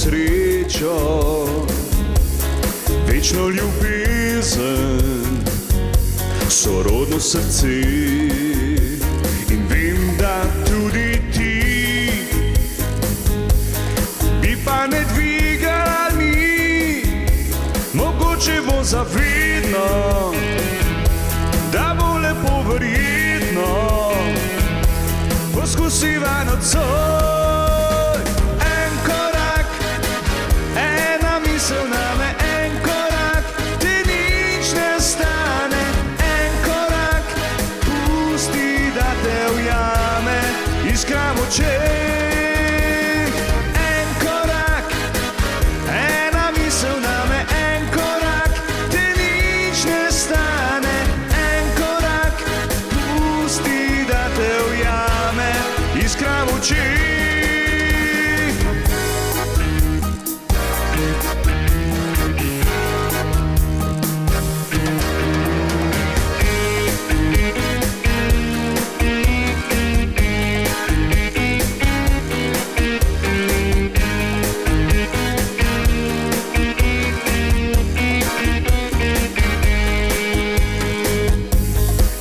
srečo, večno ljubezen, sorodno srce. In vem, da tudi ti bi pa ne dvigali, mogoče bo zavedno, da bo lepo verjetno, poskusiva nocoj. En korak, ena misel name, en korak, ti nič ne stane. En korak, pusti, da te ujame iskra v očeh. En korak, ena misel name, en korak, ti nič ne stane. En korak, pusti, da te ujame iskra v očeh.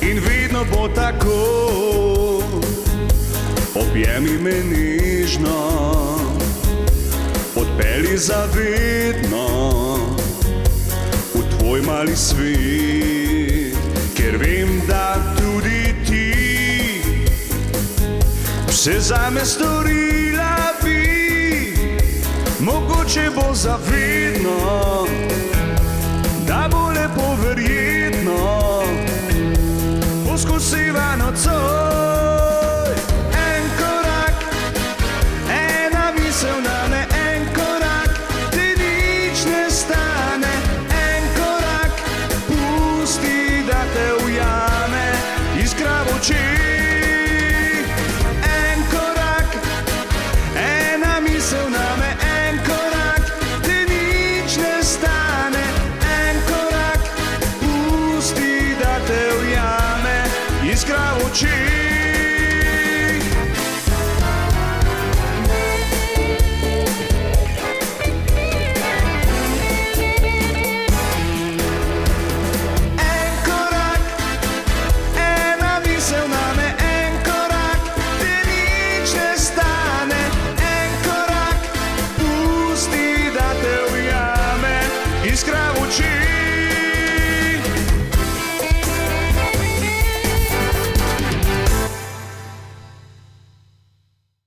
In vedno bo tako, objemi me nežno, odpelji zavedno v tvoj mali svet, ker vem, da tudi ti vse zame storila bi, mogoče bo zavedno,